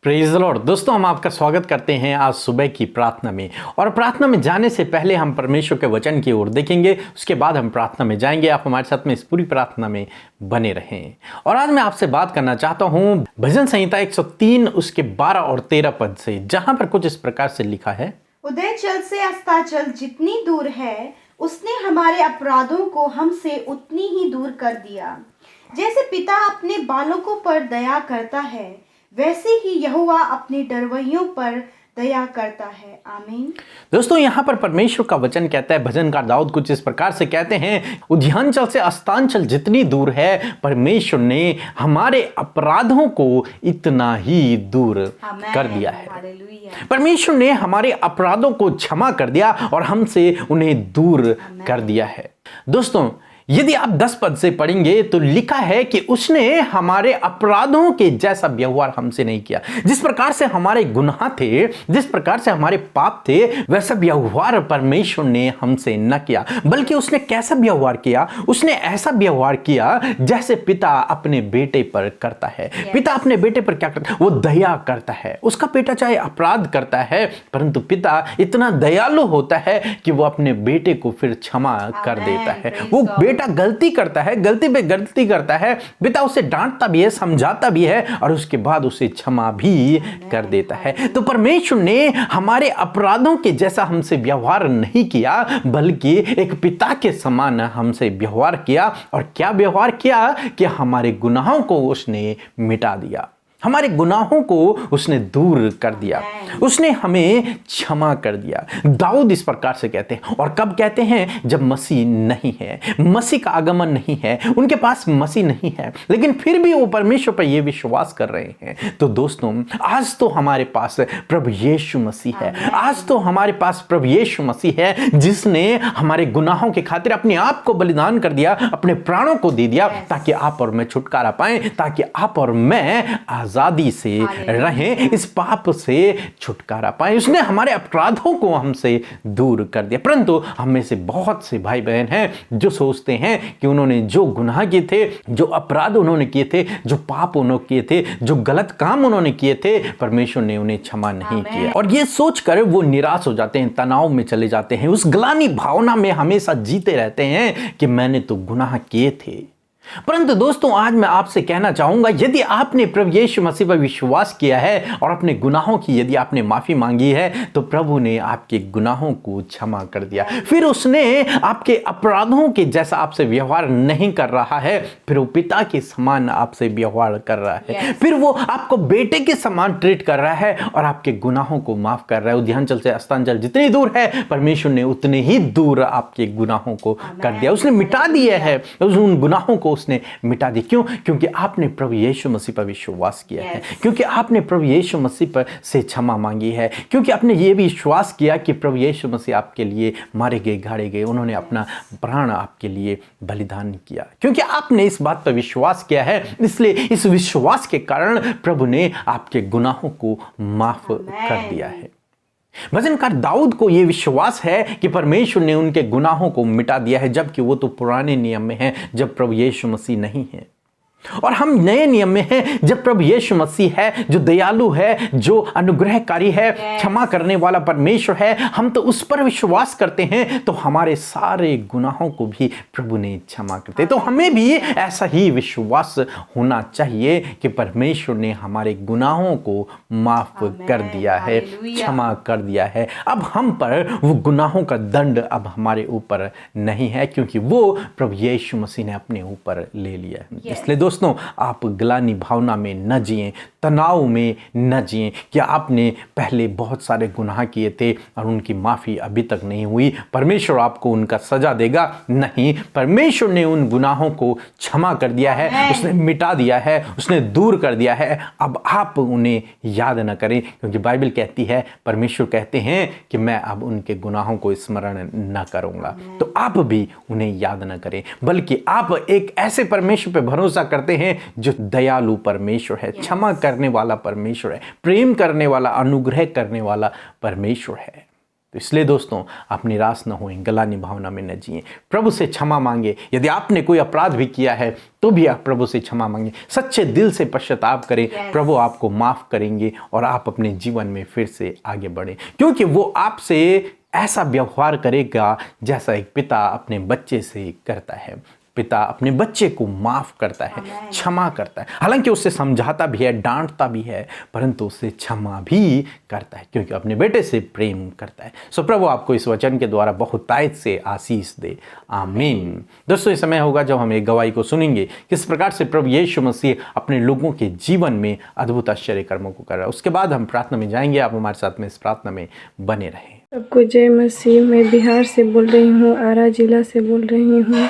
Praise the Lord. दोस्तों, हम आपका स्वागत करते हैं आज सुबह की प्रार्थना में। और प्रार्थना में जाने से पहले हम परमेश्वर के वचन की ओर देखेंगे, उसके बाद हम प्रार्थना में जाएंगे। आप हमारे साथ में इस पूरी प्रार्थना में बने रहें। और आज मैं आपसे बात करना चाहता हूँ भजन संहिता 103 उसके 12 और 13 पद से, जहाँ पर कुछ इस प्रकार से लिखा है। उदयचल से अस्ताचल जितनी दूर है, उसने हमारे अपराधों को हमसे उतनी ही दूर कर दिया। जैसे पिता अपने बालकों पर दया करता है, वैसे ही यहोवा अपने डरवैयों पर दया करता है। आमीन। दोस्तों, यहाँ पर परमेश्वर का वचन कहता है, भजनकार दाऊद कुछ इस प्रकार से कहते हैं, उद्यानचल से अस्तांचल जितनी दूर है, परमेश्वर ने हमारे अपराधों को इतना ही दूर कर दिया है। परमेश्वर ने हमारे अपराधों को क्षमा कर दिया और हमसे उन्हें दूर कर दिया है। दोस्तों, यदि आप 10 पद से पढ़ेंगे तो लिखा है कि उसने हमारे अपराधों के जैसा व्यवहार हमसे नहीं किया। जिस प्रकार से हमारे गुनाह थे, जिस प्रकार से हमारे पाप थे, वैसा व्यवहार परमेश्वर ने हमसे न किया। बल्कि उसने कैसा व्यवहार किया? उसने ऐसा व्यवहार किया जैसे पिता अपने बेटे पर करता है। पिता अपने बेटे पर क्या करता है? वो दया करता है। उसका बेटा चाहे अपराध करता है, परंतु पिता इतना दयालु होता है कि वो अपने बेटे को फिर क्षमा कर देता है। वो बेटा गलती करता है, गलती पे गलती करता है, पिता उसे डांटता भी है, समझाता भी है और उसके बाद उसे क्षमा भी कर देता है। तो परमेश्वर ने हमारे अपराधों के जैसा हमसे व्यवहार नहीं किया, बल्कि एक पिता के समान हमसे व्यवहार किया। और क्या व्यवहार किया कि हमारे गुनाहों को उसने मिटा दिया, हमारे गुनाहों को उसने दूर कर दिया, उसने हमें क्षमा कर दिया। दाऊद इस प्रकार से कहते हैं। और कब कहते हैं? जब मसीह नहीं है, मसीह का आगमन नहीं है, उनके पास मसीह नहीं है, लेकिन फिर भी वो परमेश्वर पर ये विश्वास कर रहे हैं। तो दोस्तों, आज तो हमारे पास प्रभु यीशु मसीह है। आज तो हमारे पास प्रभु यीशु मसीह है, जिसने हमारे गुनाहों के खातिर अपने आप को बलिदान कर दिया, अपने प्राणों को दे दिया, ताकि आप और मैं छुटकारा पाएं, ताकि आप और मैं आजादी से रहें, इस पाप से छुटकारा पाएं। उसने हमारे अपराधों को हमसे दूर कर दिया। परंतु हम में से बहुत से भाई बहन हैं जो सोचते हैं कि उन्होंने जो गुनाह किए थे, जो अपराध उन्होंने किए थे, जो पाप उन्होंने किए थे, जो गलत काम उन्होंने किए थे, परमेश्वर ने उन्हें क्षमा नहीं किया। और ये सोचकर वो निराश हो जाते हैं, तनाव में चले जाते हैं, उस ग्लानि भावना में हमेशा जीते रहते हैं कि मैंने तो गुनाह किए थे। परंतु दोस्तों, आज मैं आपसे कहना चाहूंगा, यदि आपने प्रभु यीशु मसीह पर विश्वास किया है और अपने गुनाहों की यदि आपने माफी मांगी है, तो प्रभु ने आपके गुनाहों को क्षमा कर दिया। फिर उसने आपके अपराधों के जैसा आपसे व्यवहार नहीं कर रहा है, फिर वो पिता के समान आपसे व्यवहार कर रहा है। फिर वो आपको बेटे के समान ट्रीट कर रहा है और आपके गुनाहों को माफ कर रहा है। उद्यानचल से अस्तांचल जितनी दूर है, परमेश्वर ने उतने ही दूर आपके गुनाहों को कर दिया। उसने मिटा दिया है, उन गुनाहों को उसने मिटा दी। क्यों? क्योंकि आपने प्रभु यीशु मसीह पर विश्वास किया है, क्योंकि आपने प्रभु यीशु मसीह पर से क्षमा मांगी है, क्योंकि आपने ये भी विश्वास किया कि प्रभु यीशु मसीह आपके लिए मारे गए, गाड़े गए, उन्होंने अपना प्राण आपके लिए बलिदान किया। क्योंकि आपने इस बात पर विश्वास किया है, इसलिए इस विश्वास के कारण प्रभु ने आपके गुनाहों को माफ कर दिया है। भजनकार दाऊद को यह विश्वास है कि परमेश्वर ने उनके गुनाहों को मिटा दिया है, जबकि वो तो पुराने नियम में है, जब प्रभु यीशु मसीह नहीं है। और हम नए नियम में हैं, जब प्रभु यीशु मसीह है, जो दयालु है, जो अनुग्रहकारी है, क्षमा करने वाला परमेश्वर है। हम तो उस पर विश्वास करते हैं, तो हमारे सारे गुनाहों को भी प्रभु ने क्षमा करते। तो हमें भी ऐसा ही विश्वास होना चाहिए कि परमेश्वर ने हमारे गुनाहों को माफ कर दिया है, क्षमा कर दिया है। अब हम पर वो गुनाहों का दंड अब हमारे ऊपर नहीं है, क्योंकि वो प्रभु यीशु मसीह ने अपने ऊपर ले लिया है। इसलिए दोस्तों, आप ग्लानि भावना में न जिएं, तनाव में न जिएं कि आपने पहले बहुत सारे गुनाह किए थे और उनकी माफ़ी अभी तक नहीं हुई, परमेश्वर आपको उनका सजा देगा। नहीं, परमेश्वर ने उन गुनाहों को क्षमा कर दिया है, उसने मिटा दिया है, उसने दूर कर दिया है। अब आप उन्हें याद न करें, क्योंकि बाइबल कहती है, परमेश्वर कहते हैं कि मैं अब उनके गुनाहों को स्मरण न करूँगा। तो आप भी उन्हें याद न करें, बल्कि आप एक ऐसे परमेश्वर पर भरोसा करते हैं जो दयालु परमेश्वर है, क्षमा करने वाला परमेश्वर है, प्रेम करने वाला, अनुग्रह करने वाला परमेश्वर है। तो इसलिए दोस्तों, आप निराश न होएं, गलानी भावना में न जिएं, प्रभु से क्षमा मांगे। यदि आपने कोई अपराध भी किया है तो भी आप प्रभु से क्षमा मांगे, सच्चे दिल से पश्चाताप करें। प्रभु आपको माफ करेंगे और आप अपने जीवन में फिर से आगे बढ़ें, क्योंकि वो आपसे ऐसा व्यवहार करेगा जैसा एक पिता अपने बच्चे से करता है। पिता अपने बच्चे को माफ करता है, क्षमा करता है। हालांकि उससे समझाता भी है, डांटता भी है, परंतु उससे क्षमा भी करता है, क्योंकि अपने बेटे से प्रेम करता है। सो प्रभु आपको इस वचन के द्वारा बहुतायत से आशीष दे। आमीन। दोस्तों, ये समय होगा जब हम एक गवाही को सुनेंगे, किस प्रकार से प्रभु यीशु मसीह अपने लोगों के जीवन में अद्भुत आश्चर्य कर्मों को कर रहा है। उसके बाद हम प्रार्थना में जाएंगे। आप हमारे साथ में इस प्रार्थना में बने रहें। सबको जय मसीह। मैं बिहार से बोल रही हूँ, आरा जिला से बोल रही हूँ।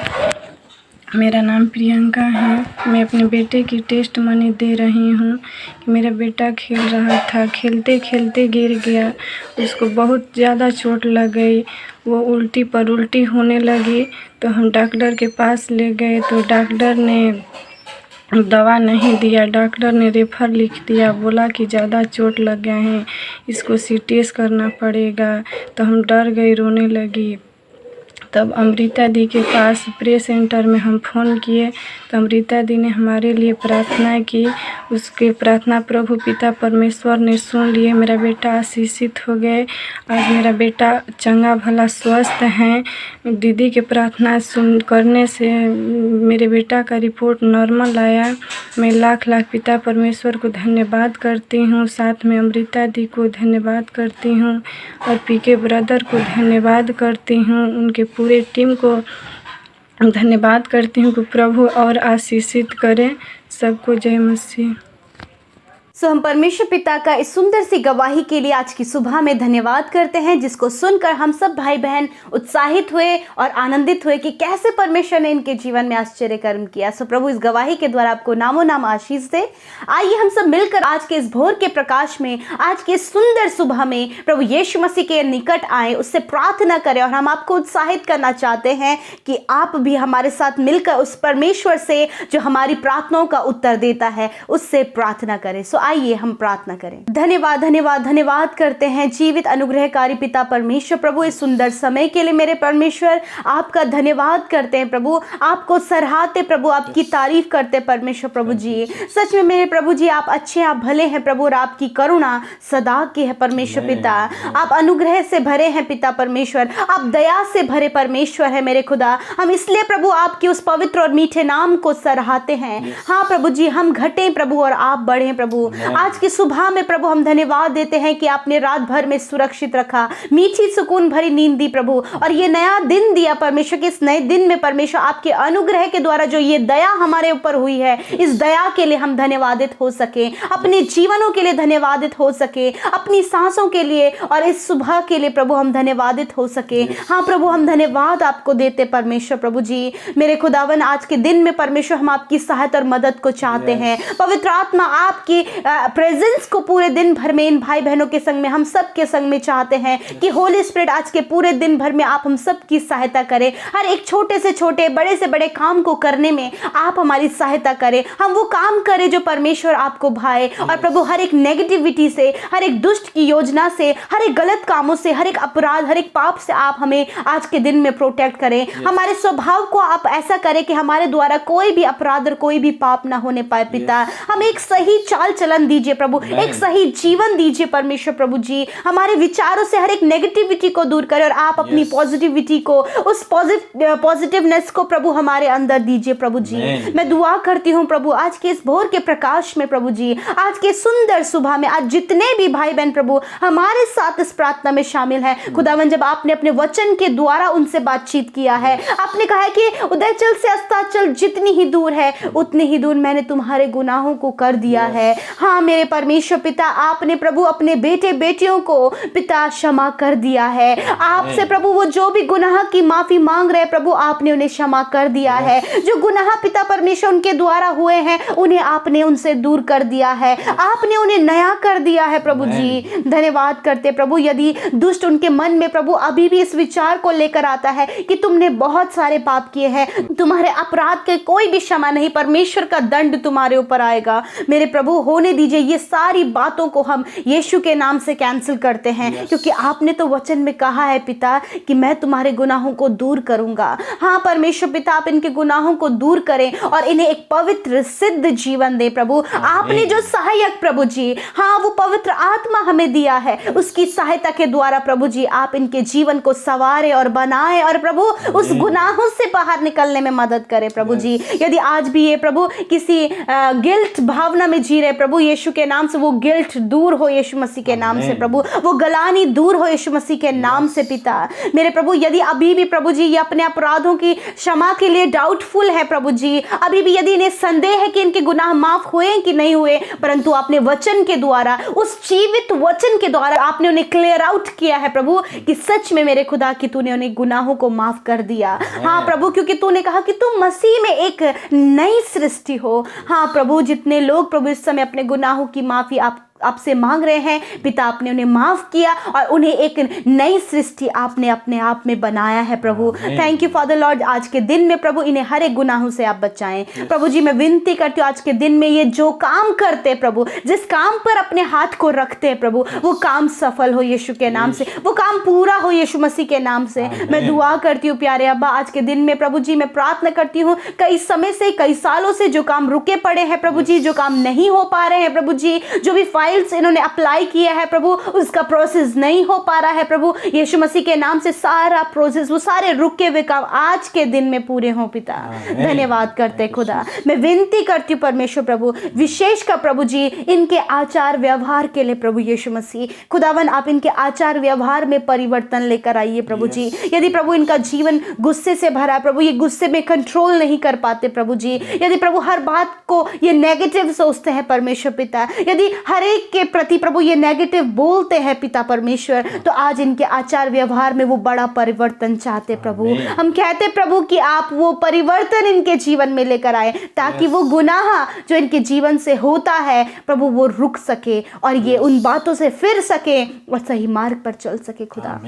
मेरा नाम प्रियंका है। मैं अपने बेटे की टेस्ट मनी दे रही हूँ कि मेरा बेटा खेल रहा था, खेलते खेलते गिर गया, उसको बहुत ज़्यादा चोट लग गई, वो उल्टी पर उल्टी होने लगी। तो हम डॉक्टर के पास ले गए तो डॉक्टर ने दवा नहीं दिया, डॉक्टर ने रेफर लिख दिया, बोला कि ज़्यादा चोट लग गया है, इसको सीटी करना पड़ेगा। तो हम डर गए, रोने लगी। तब अमृता दी के पास प्रे सेंटर में हम फ़ोन किए तो अमृता दी ने हमारे लिए प्रार्थना की। उसके प्रार्थना प्रभु पिता परमेश्वर ने सुन लिए। मेरा बेटा आशीषित हो गए। आज मेरा बेटा चंगा भला स्वस्थ हैं। दीदी के प्रार्थना सुन करने से मेरे बेटा का रिपोर्ट नॉर्मल आया। मैं लाख लाख पिता परमेश्वर को धन्यवाद करती हूँ, साथ में अमृता दी को धन्यवाद करती हूँ और पीके ब्रदर को धन्यवाद करती हूँ, उनके पूरे टीम को धन्यवाद करती हूँ कि प्रभु और आशीषित करें सबको। जय मसीह। सो हम परमेश्वर पिता का इस सुंदर सी गवाही के लिए आज की सुबह में धन्यवाद करते हैं, जिसको सुनकर हम सब भाई बहन उत्साहित हुए और आनंदित हुए कि कैसे परमेश्वर ने इनके जीवन में आश्चर्य कर्म किया। सो प्रभु इस गवाही के द्वारा आपको नामो नाम आशीष दे। आइए हम सब मिलकर आज के इस भोर के प्रकाश में, आज के सुंदर सुबह में प्रभु यीशु मसीह के निकट आए, उससे प्रार्थना करें। और हम आपको उत्साहित करना चाहते हैं कि आप भी हमारे साथ मिलकर उस परमेश्वर से जो हमारी प्रार्थनाओं का उत्तर देता है उससे प्रार्थना करें। सो आइए हम प्रार्थना करें। धन्यवाद धन्यवाद धन्यवाद करते हैं जीवित अनुग्रहकारी पिता परमेश्वर प्रभु, इस सुंदर समय के लिए मेरे परमेश्वर आपका धन्यवाद करते हैं प्रभु, आपको सराहते प्रभु, आपकी तारीफ करते परमेश्वर प्रभु जी। सच में मेरे प्रभु जी आप अच्छे, आप भले हैं प्रभु, और आपकी करुणा सदा की है परमेश्वर पिता। आप अनुग्रह से भरे हैं पिता परमेश्वर, आप दया से भरे परमेश्वर है मेरे खुदा। हम इसलिए प्रभु आपके उस पवित्र और मीठे नाम को सराहते हैं। हाँ प्रभु जी, हम घटे प्रभु और आप बढ़े प्रभु। आज की सुबह में प्रभु हम धन्यवाद देते हैं कि आपने रात भर में सुरक्षित रखा, मीठी सुकून भरी नींद दी प्रभु, और ये नया दिन दिया परमेश्वर के इस नए दिन में परमेश्वर आपके अनुग्रह के द्वारा जो ये दया हमारे ऊपर हुई है, इस दया के लिए हम धन्यवादित हो सके, अपने जीवनों के लिए धन्यवादित हो सके, अपनी सांसों के लिए और इस सुबह के लिए प्रभु हम धन्यवादित हो सके। हाँ प्रभु, हम धन्यवाद आपको देते परमेश्वर प्रभु जी। मेरे खुदावन, आज के दिन में परमेश्वर हम आपकी सहायता और मदद को चाहते हैं। पवित्र आत्मा आपकी प्रेजेंस को पूरे दिन भर में इन भाई बहनों के संग में, हम सब के संग में चाहते हैं कि होली स्पिरिट आज के पूरे दिन भर में आप हम सब की सहायता करें। हर एक छोटे से छोटे, बड़े से बड़े काम को करने में आप हमारी सहायता करें। हम वो काम करें जो परमेश्वर आपको भाए, और प्रभु हर एक नेगेटिविटी से, हर एक दुष्ट की योजना से, हर एक गलत कामों से, हर एक अपराध, हर एक पाप से आप हमें आज के दिन में प्रोटेक्ट करें। हमारे स्वभाव को आप ऐसा करें कि हमारे द्वारा कोई भी अपराध और कोई भी पाप ना होने पाए पिता। हम एक सही चाल चलन दीजिए प्रभु, एक सही जीवन दीजिए परमेश्वर प्रभु जी। हमारे विचारों से हर एक नेगेटिविटी को दूर करें और आप अपनी पॉजिटिविटी को, उस पॉजिटिवनेस को प्रभु हमारे अंदर दीजिए प्रभु जी। मैं दुआ करती हूँ प्रभु आज के इस भोर के प्रकाश में प्रभु जी, आज के सुंदर सुबह में, आज जितने भी भाई बहन प्रभु हमारे साथ इस प्रार्थना में शामिल हैं खुदावन, जब आपने अपने वचन के द्वारा उनसे बातचीत किया है, आपने कहा है कि उदयचल से अस्ताचल जितनी ही दूर है उतनी ही दूर मैंने तुम्हारे गुनाहों को कर दिया है। हाँ मेरे परमेश्वर पिता, आपने प्रभु अपने बेटे बेटियों को पिता क्षमा कर दिया है। आपसे प्रभु वो जो भी गुनाह की माफी मांग रहे प्रभु, आपने उन्हें क्षमा कर दिया है। जो गुनाह पिता परमेश्वर उनके द्वारा हुए हैं उन्हें आपने उनसे दूर कर दिया है, आपने उन्हें नया कर दिया है प्रभु जी। धन्यवाद करते प्रभु। यदि दुष्ट उनके मन में प्रभु अभी भी इस विचार को लेकर आता है कि तुमने बहुत सारे पाप किए हैं, तुम्हारे अपराध के कोई भी क्षमा नहीं, परमेश्वर का दंड तुम्हारे ऊपर आएगा, मेरे प्रभु होने दीजिए। ये सारी बातों को हम यीशु के नाम से कैंसिल करते हैं, क्योंकि आपने तो वचन में कहा है पिता कि मैं तुम्हारे गुनाहों को दूर करूंगा। हाँ परमेश्वर पिता, आप इनके गुनाहों को दूर करें और इन्हें एक पवित्र सिद्ध जीवन दे प्रभु। आपने जो सहायक प्रभु जी, हाँ वो पवित्र आत्मा हमें दिया है, उसकी सहायता के द्वारा प्रभु जी आप इनके जीवन को संवारे और बनाए और प्रभु उस गुनाहों से बाहर निकलने में मदद करे प्रभु जी। यदि आज भी ये प्रभु किसी गिल्ट भावना में जी रहे प्रभु, यीशु के नाम से वो गिल्ट दूर हो यीशु मसीह के नाम से प्रभु, वो गलानी दूर हो यीशु मसीह के नाम से पिता। मेरे प्रभु यदि अभी भी प्रभु जी ये अपने अपराधों की क्षमा के लिए डाउटफुल है प्रभु जी, अभी भी यदि इन्हें संदेह है कि इनके गुनाह माफ हुए कि नहीं हुए, परंतु आपने वचन के द्वारा, उस जीवित वचन के द्वारा आपने उन्हें क्लियर आउट किया है प्रभु कि सच में मेरे खुदा कि तूने उन्हें गुनाहों को माफ कर दिया। हाँ प्रभु, क्योंकि तूने कहा कि तू मसीह में एक नई सृष्टि हो। हाँ प्रभु, जितने लोग प्रभु इस समय अपने गुनाहों की माफी आपसे मांग रहे हैं पिता, आपने उन्हें माफ किया और उन्हें एक नई सृष्टि आपने अपने आप में बनाया है प्रभु। Thank you father lord. आज के दिन में प्रभु इन्हें हर एक गुनाहों से आप बचाएं प्रभु जी। मैं विनती करती हूँ आज के दिन में ये जो काम करते प्रभु, जिस काम पर अपने हाथ को रखते हैं प्रभु, वो काम सफल हो यीशु के नाम से, वो काम पूरा हो यीशु मसीह के नाम से। मैं दुआ करती हूँ प्यारे अब्बा, आज के दिन में प्रभु जी मैं प्रार्थना करती हूँ, कई समय से, कई सालों से जो काम रुके पड़े हैं प्रभु जी, जो काम नहीं हो पा रहे हैं प्रभु जी, जो भी इन्होंने अप्लाई किया है प्रभु उसका प्रोसेस नहीं हो पा रहा है प्रभु, यीशु मसीह के नाम से सारा प्रोसेस, वो सारे रुके हुए काम आज के दिन में पूरे हों पिता। धन्यवाद करते खुदा। मैं विनती करती हूँ परमेश्वर प्रभु, विशेष का प्रभु जी इनके आचार व्यवहार के लिए प्रभु यीशु मसीह खुदावन, आप इनके आचार व्यवहार में परिवर्तन लेकर आइए प्रभु जी। यदि प्रभु इनका जीवन गुस्से से भरा है प्रभु, ये गुस्से में कंट्रोल नहीं कर पाते प्रभु जी, यदि प्रभु हर बात को ये नेगेटिव सोचते हैं परमेश्वर पिता, यदि हर एक के प्रति प्रभु ये नेगेटिव बोलते हैं पिता परमेश्वर, तो आज इनके आचार व्यवहार में वो बड़ा परिवर्तन चाहते प्रभु। हम कहते प्रभु कि आप वो परिवर्तन इनके जीवन में लेकर आए, ताकि वो गुनाह जो इनके जीवन से होता है प्रभु वो रुक सके और ये उन बातों से फिर सके और सही मार्ग पर चल सके खुदा।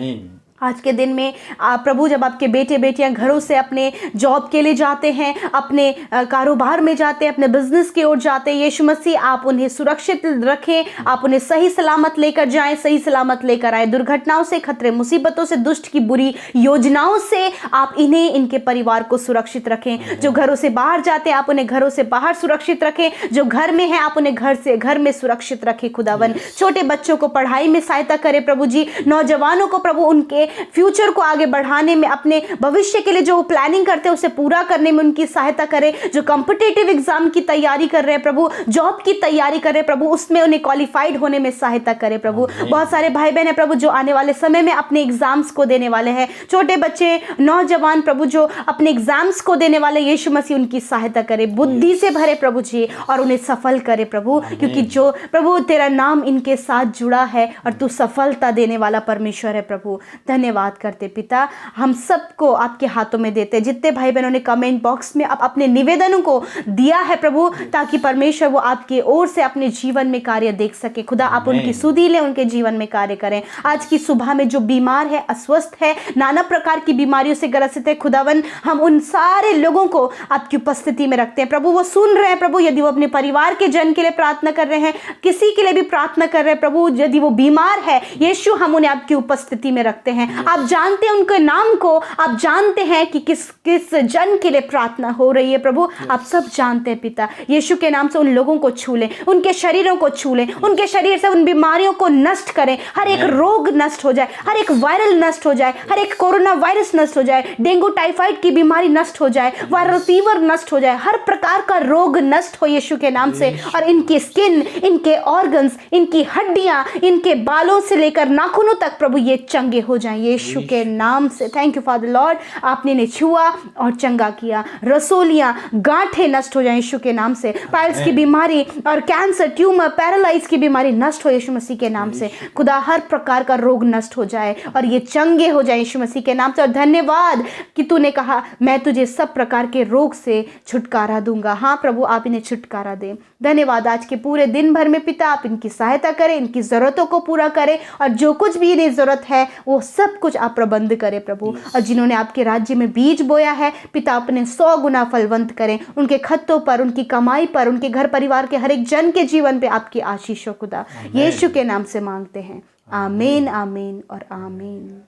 आज के दिन में प्रभु जब आपके बेटे बेटियां घरों से अपने जॉब के लिए जाते हैं, अपने कारोबार में जाते हैं, अपने बिजनेस की ओर जाते हैं, यीशु मसीह आप उन्हें सुरक्षित रखें, आप उन्हें सही सलामत लेकर जाएं, सही सलामत लेकर आए, दुर्घटनाओं से, खतरे मुसीबतों से, दुष्ट की बुरी योजनाओं से आप इन्हें, इनके परिवार को सुरक्षित रखें। जो घरों से बाहर जाते हैं आप उन्हें घरों से बाहर सुरक्षित रखें, जो घर में है आप उन्हें घर में सुरक्षित रखें खुदावन। छोटे बच्चों को पढ़ाई में सहायता करें प्रभु जी, नौजवानों को प्रभु उनके फ्यूचर को आगे बढ़ाने में, अपने भविष्य के लिए जो प्लानिंग करते हैं उसे पूरा करने में उनकी सहायता करें। जो कॉम्पिटिटिव एग्जाम की तैयारी कर रहे हैं प्रभु, जॉब की तैयारी कर रहे हैं प्रभु, उसमें उन्हें क्वालिफाइड होने में सहायता करें प्रभु। बहुत सारे भाई बहन है प्रभु जो आने वाले समय में अपने एग्जाम्स को देने वाले हैं, छोटे बच्चे, नौजवान प्रभु जो अपने एग्जाम्स को देने वाले, यीशु मसीह उनकी सहायता करे, बुद्धि से भरे प्रभु जी और उन्हें सफल करे प्रभु, क्योंकि जो प्रभु तेरा नाम इनके साथ जुड़ा है और तू सफलता देने वाला परमेश्वर है प्रभु। धन्यवाद करते पिता, हम सबको आपके हाथों में देते। जितने भाई बहनों ने कमेंट बॉक्स में अपने निवेदनों को दिया है प्रभु, ताकि परमेश्वर वो आपकी ओर से अपने जीवन में कार्य देख सके खुदा, आप उनकी सुधि ले, उनके जीवन में कार्य करें। आज की सुबह में जो बीमार है, अस्वस्थ है, नाना प्रकार की बीमारियों से ग्रसित है खुदावन, हम उन सारे लोगों को आपकी उपस्थिति में रखते हैं प्रभु। वो सुन रहे हैं प्रभु, यदि वो अपने परिवार के जन के लिए प्रार्थना कर रहे हैं, किसी के लिए भी प्रार्थना कर रहे हैं प्रभु, यदि वो बीमार है यीशु हम उन्हें आपकी उपस्थिति में रखते हैं। आप जानते हैं उनके नाम को, आप जानते हैं कि किस किस जन के लिए प्रार्थना हो रही है प्रभु, आप सब जानते हैं पिता। यीशु के नाम से उन लोगों को छू लें, उनके शरीरों को छू लें, उनके शरीर से उन बीमारियों को नष्ट करें, हर एक रोग नष्ट हो जाए, हर एक वायरल नष्ट हो जाए, हर एक कोरोना वायरस नष्ट हो जाए, डेंगू टाइफाइड की बीमारी नष्ट हो जाए, वायरल फीवर नष्ट हो जाए, हर प्रकार का रोग नष्ट हो यीशु के नाम से। और इनकी स्किन, इनके ऑर्गन्स, इनकी हड्डियां, इनके बालों से लेकर नाखूनों तक प्रभु ये चंगे हो जाएं यीशु के नाम से। थैंक यू फादर लॉर्ड, आपने इन्हें छुआ और चंगा किया। रसोलियां, गांठें नष्ट हो जाएं यीशु के नाम से। पाइल्स की बीमारी और कैंसर, ट्यूमर, पैरालाइज की बीमारी नष्ट हो यीशु मसीह के नाम से। खुदा हर प्रकार का रोग नष्ट हो जाए और ये चंगे हो जाए यीशु मसीह के नाम से। और धन्यवाद कि तूने कहा मैं तुझे सब प्रकार के रोग से छुटकारा दूंगा। हाँ प्रभु, आप इन्हें छुटकारा दें। धन्यवाद आज के पूरे दिन भर में पिता, आप इनकी सहायता करें, इनकी ज़रूरतों को पूरा करें और जो कुछ भी इन्हें ज़रूरत है वो सब सब कुछ आप प्रबंध करें प्रभु। और जिन्होंने आपके राज्य में बीज बोया है पिता, अपने 100 गुना फलवंत करें उनके खत्तों पर, उनकी कमाई पर, उनके घर परिवार के हर एक जन के जीवन पे आपकी आशीष हो खुदा। यीशु के नाम से मांगते हैं, आमीन, आमीन और आमीन।